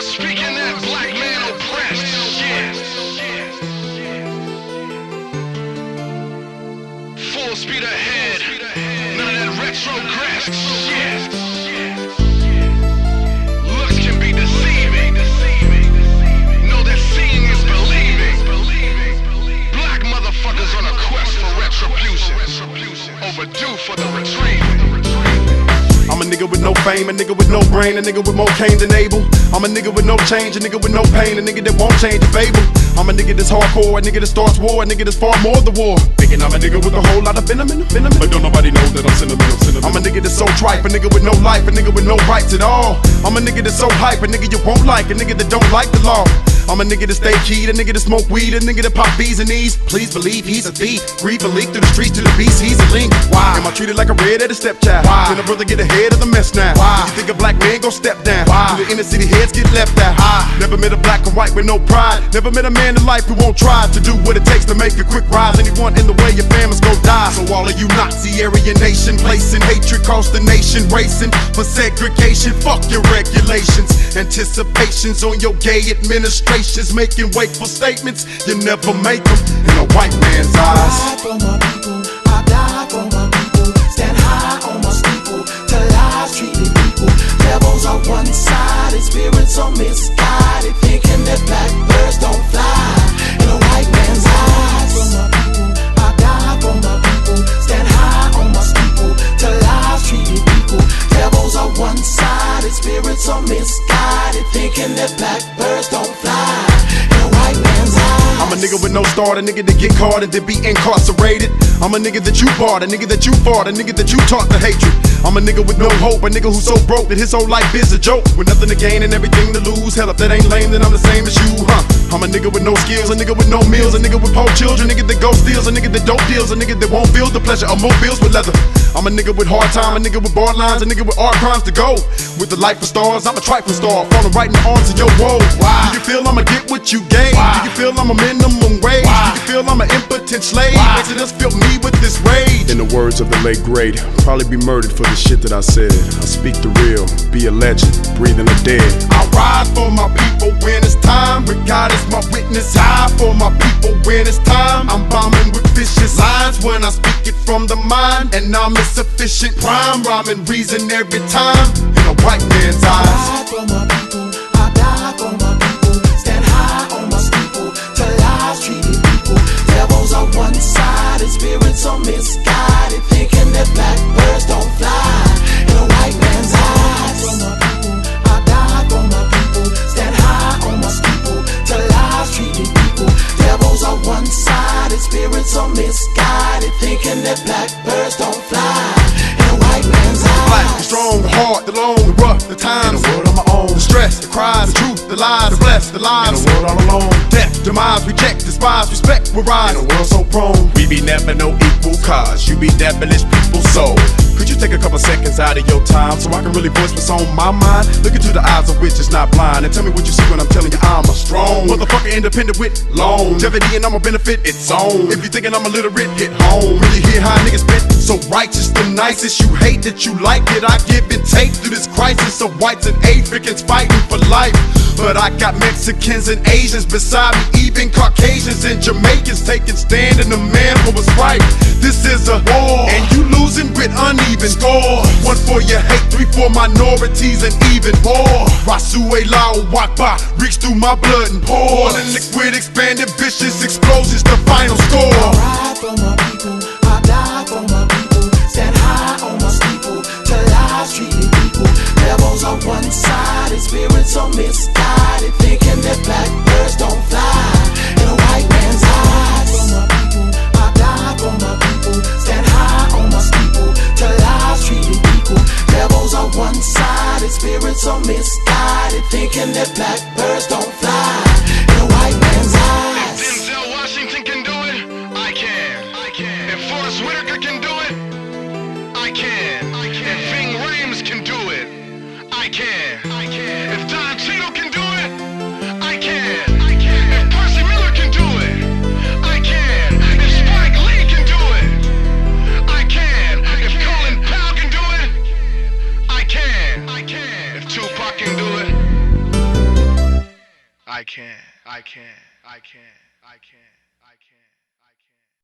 Speaking that black man oppressed shit. Full speed ahead. None of that retrogressed shit. Looks can be deceiving. Know that seeing is believing. Black motherfuckers on a quest for retribution. Overdue for the retrieving. I'm a nigga with no fame, a nigga with no brain, a nigga with more Cain than Abel. I'm a nigga with no change, a nigga with no pain, a nigga that won't change the fable. I'm a nigga that's hardcore, a nigga that starts war, a nigga that's far more the war. Thinking I'm a nigga with a whole lot of venom in him, but don't nobody know that I'm sentimental. I'm a nigga that's so tripe, a nigga with no life, a nigga with no rights at all. I'm a nigga that's so hype, a nigga you won't like, a nigga that don't like the law. I'm a nigga that stay keyed, a nigga that smoke weed, a nigga that pop B's and E's. Please believe he's a thief. Grief a leak through the streets to the beast, he's a link. Why am I treated like a red-headed stepchild? Why? Can a brother get ahead of the mess now? Why? Do you think a black man gon' step down? Why? Do the inner city heads get left out? Never met a black and white with no pride. Never met a man in life who won't try to do what it takes to make a quick rise. Anyone in the way, your family's gon' die. So all of you Nazi Aryan nation, placing hatred across the nation, racing for segregation. Fuck your regulations, anticipations on your gay administrations, making wakeful statements. You never make them in a white man's eyes. I die for my people, I die for my people. Stand high on my steeple, till lives treated equal. Devils on one side, and spirits are misguided, thinking that blackbirds don't fly in a white man's eyes. For my people, I die for my people. Stand high on my steeple, till lives treated equal. Devils on one side, and spirits are misguided, thinking that blackbirds don't fly in a white man's eyes. I'm a nigga with no start, a nigga that get caught and then be incarcerated. I'm a nigga that you bought, a nigga that you fought, a nigga that you taught the hatred. I'm a nigga with no hope, a nigga who's so broke that his whole life is a joke. With nothing to gain and everything to lose. Hell, if that ain't lame, then I'm the same as you, huh? I'm a nigga with no skills, a nigga with no meals, a nigga with poor children, a nigga that go steals, a nigga that don't deals, a nigga that won't feel the pleasure of more bills with leather. I'm a nigga with hard time, a nigga with bar lines, a nigga with art crimes to go. With the life of stars, I'm a trifling star, falling right in the arms of your woe. Why? Do you feel I'ma get what you gave? Why? Do you feel I'm a minimum wage? Why? Do you feel I'm an impotent slave? Why? Exodus filled me with this rage. In the words of the late great, probably be murdered for the shit that I said. I speak the real, be a legend, breathing the dead. I ride for my people when it's time, with God as my witness. High for my people when it's time. I'm bombing with vicious lines when I speak it from the mind, and I'm insufficient prime, rhyming reason every time in a white man's eyes. I die for my people, I die for my people. Stand high on my steeple, till lives treated equal. Devils on one side, and spirits are misguided, thinking that blackbirds don't fly in a white man's eyes. I die for my people, stand high on my steeple, till lives treated equal. Devils on one side, and spirits are misguided, thinking that blackbirds don't fly in a white man's eyes. Black, the strong, the hard, the long, the rough, the times, In a world on my own. the stress, the cries, the truth, the lies, the blessed, the lives. In a world all alone. Death, demise, reject, despise, respect, we rise. In a world so prone. We be never no equal cause you be devilish people soul. Could you take a couple seconds out of your time so I can really voice what's on my mind? Look into the eyes of which is not blind, and tell me what you see when I'm telling you I'm a strong motherfucker, independent with longevity, and I'ma benefit its own. If you thinking I'm illiterate, hit home. Really hear how niggas spit, so righteous, the nicest. You hate that you like it, I give and take through this crisis of whites and Africans fighting for life. But I got Mexicans and Asians beside me, even Caucasians and Jamaicans taking stand in the man for what's right. This is a war, and you losing with uneven scores. One for your hate, three for minorities, and even more. Rasue Lao Wakba reach through my blood and pour. And liquid expanding, vicious explosions, the final score. I ride for my people, I die for my people. Stand high on my steeple, till lives treated equal. Devils on one side, and spirits are misguided, thinking that blackbirds don't fly in a white man's eyes. For my people, I die for my people. Stand high on my steeple, till lives treated equal. Devils on one side, and spirits are misguided, thinking that blackbirds don't fly in a white man's eyes. If Denzel Washington can do it, I can. If Forrest Whitaker can do it, I can. If Ving Rhames can do it, I can. If Don Cheadle can do it, I can. If Percy Miller can do it, I can. If Spike Lee can do it, I can. If Colin Powell can do it, I can. If Tupac can do it, I can, I can, I can, I can, I can.